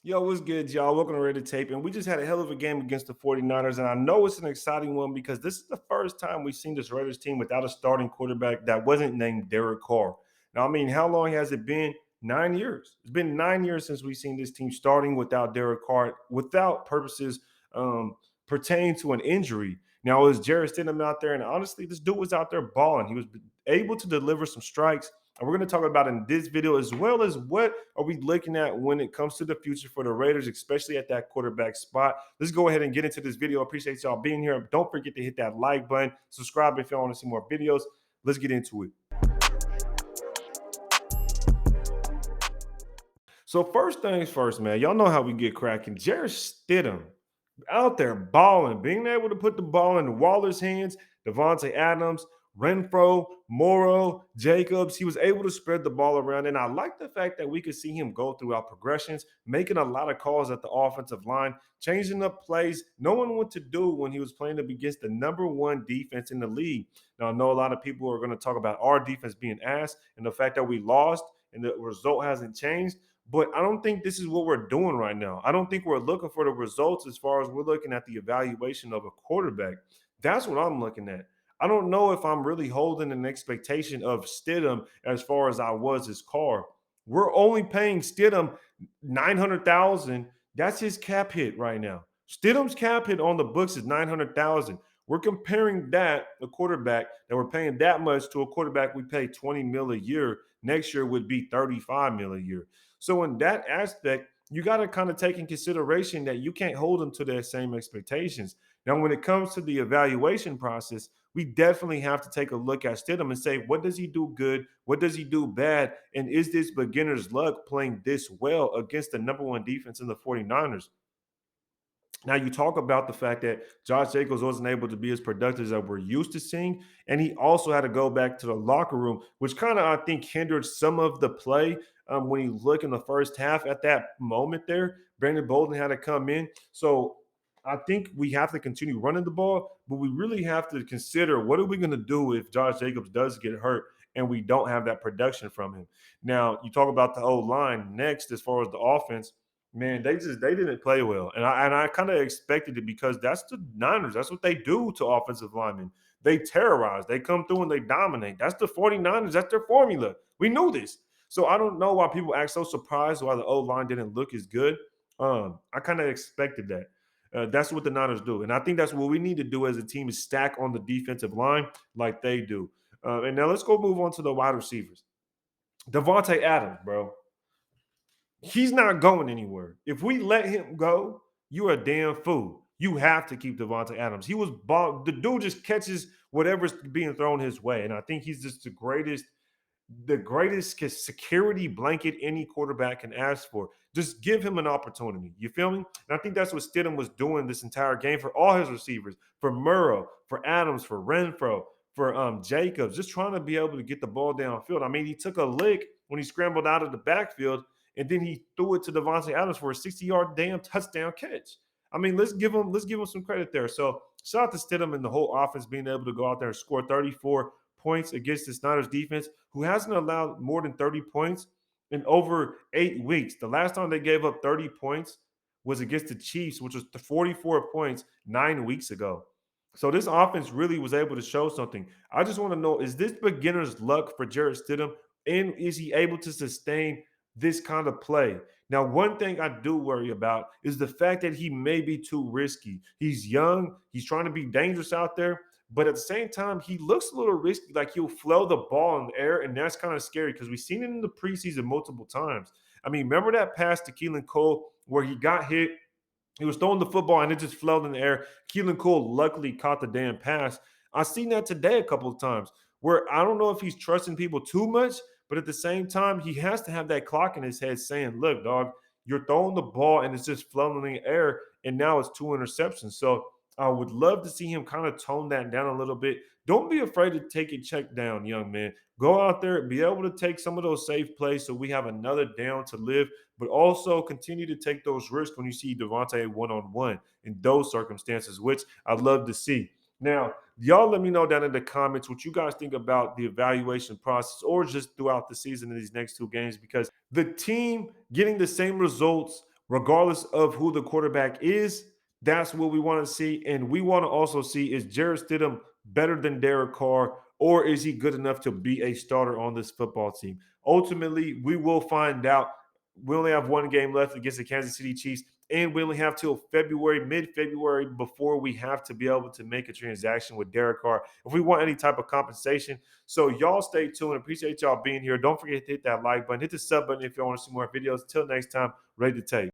Yo, what's good, y'all? Welcome to Ready to Tape. And we just had a hell of a game against the 49ers. And I know it's an exciting one because this is the first time we've seen this Raiders team without a starting quarterback that wasn't named Derek Carr. Now, I mean, how long has it been? 9 years. It's been 9 years since we've seen this team starting without Derek Carr, without purposes um, pertaining to an injury. Now, it was Jarrett Stidham out there. And honestly, this dude was out there balling. He was able to deliver some strikes. And we're going to talk about in this video as well as what are we looking at when it comes to the future for the Raiders, especially at that quarterback spot. Let's go ahead and get into this video. I appreciate y'all being here. Don't forget to hit that like button, subscribe if y'all want to see more videos. Let's get into it. So first things first, man, y'all know how we get cracking. Jarrett Stidham out there balling, being able to put the ball in Waller's hands, Devonta Adams, Renfro, Morrow, Jacobs. He was able to spread the ball around. And I like the fact that we could see him go throughout progressions, making a lot of calls at the offensive line, changing up plays, knowing what to do when he was playing up against the number one defense in the league. Now, I know a lot of people are going to talk about our defense being ass and the fact that we lost and the result hasn't changed. But I don't think this is what we're doing right now. I don't think we're looking for the results as far as we're looking at the evaluation of a quarterback. That's what I'm looking at. I don't know if I'm really holding an expectation of Stidham as far as I was his car. We're only paying Stidham 900,000. That's his cap hit right now. Stidham's cap hit on the books is 900,000. We're comparing that a quarterback that we're paying that much to a quarterback we pay 20 mil a year. Next year would be 35 mil a year. So in that aspect, you got to kind of take in consideration that you can't hold them to their same expectations. Now, when it comes to the evaluation process, we definitely have to take a look at Stidham and say, what does he do good? What does he do bad? And is this beginner's luck playing this well against the number one defense in the 49ers? Now, you talk about the fact that Josh Jacobs wasn't able to be as productive as we're used to seeing. And he also had to go back to the locker room, which kind of, I think, hindered some of the play when you look in the first half at that moment there. Brandon Bolden had to come in. So I think we have to continue running the ball, but we really have to consider what are we going to do if Josh Jacobs does get hurt and we don't have that production from him. Now, you talk about the O-line next as far as the offense. Man, they didn't play well, and I kind of expected it because that's the Niners. That's what they do to offensive linemen. They terrorize. They come through and they dominate. That's the 49ers. That's their formula. We knew this. So I don't know why people act so surprised why the O-line didn't look as good. I kind of expected that. That's what the Niners do, and I think that's what we need to do as a team is stack on the defensive line like they do. And now let's go move on to the wide receivers. Devonta Adams, bro. He's not going anywhere. If we let him go, you're a damn fool. You have to keep Devonta Adams. He was the dude just catches whatever's being thrown his way, and I think he's just the greatest security blanket any quarterback can ask for. Just give him an opportunity. You feel me? And I think that's what Stidham was doing this entire game for all his receivers, for Murrow, for Adams, for Renfro, for Jacobs, just trying to be able to get the ball downfield. I mean, he took a lick when he scrambled out of the backfield, and then he threw it to Devontae Adams for a 60-yard damn touchdown catch. I mean, let's give him some credit there. So shout out to Stidham and the whole offense being able to go out there and score 34 points against the Niners defense, who hasn't allowed more than 30 points in over 8 weeks. The last time they gave up 30 points was against the Chiefs, which was 44 points 9 weeks ago. So this offense really was able to show something. I just want to know, is this beginner's luck for Jarrett Stidham? And is he able to sustain this kind of play? Now, one thing I do worry about is the fact that he may be too risky. He's young, he's trying to be dangerous out there, but at the same time, he looks a little risky, like he'll flow the ball in the air, and that's kind of scary because we've seen it in the preseason multiple times. I mean, remember that pass to Keelan Cole where he got hit? He was throwing the football and it just floated in the air. Keelan Cole luckily caught the damn pass. I've seen that today a couple of times where I don't know if he's trusting people too much, but at the same time, he has to have that clock in his head saying, look, dog, you're throwing the ball and it's just floating in the air, and now it's two interceptions. So I would love to see him kind of tone that down a little bit. Don't be afraid to take a check down, young man. Go out there and be able to take some of those safe plays so we have another down to live, but also continue to take those risks when you see Devontae one-on-one in those circumstances, which I'd love to see. Now, y'all let me know down in the comments what you guys think about the evaluation process or just throughout the season in these next two games, because the team getting the same results regardless of who the quarterback is. That's what we want to see. And we want to also see, is Jarrett Stidham better than Derek Carr, or is he good enough to be a starter on this football team? Ultimately, we will find out. We only have one game left against the Kansas City Chiefs, and we only have till February, mid-February, before we have to be able to make a transaction with Derek Carr if we want any type of compensation. So y'all stay tuned. Appreciate y'all being here. Don't forget to hit that like button, hit the sub button if you want to see more videos. Till next time, ready to take.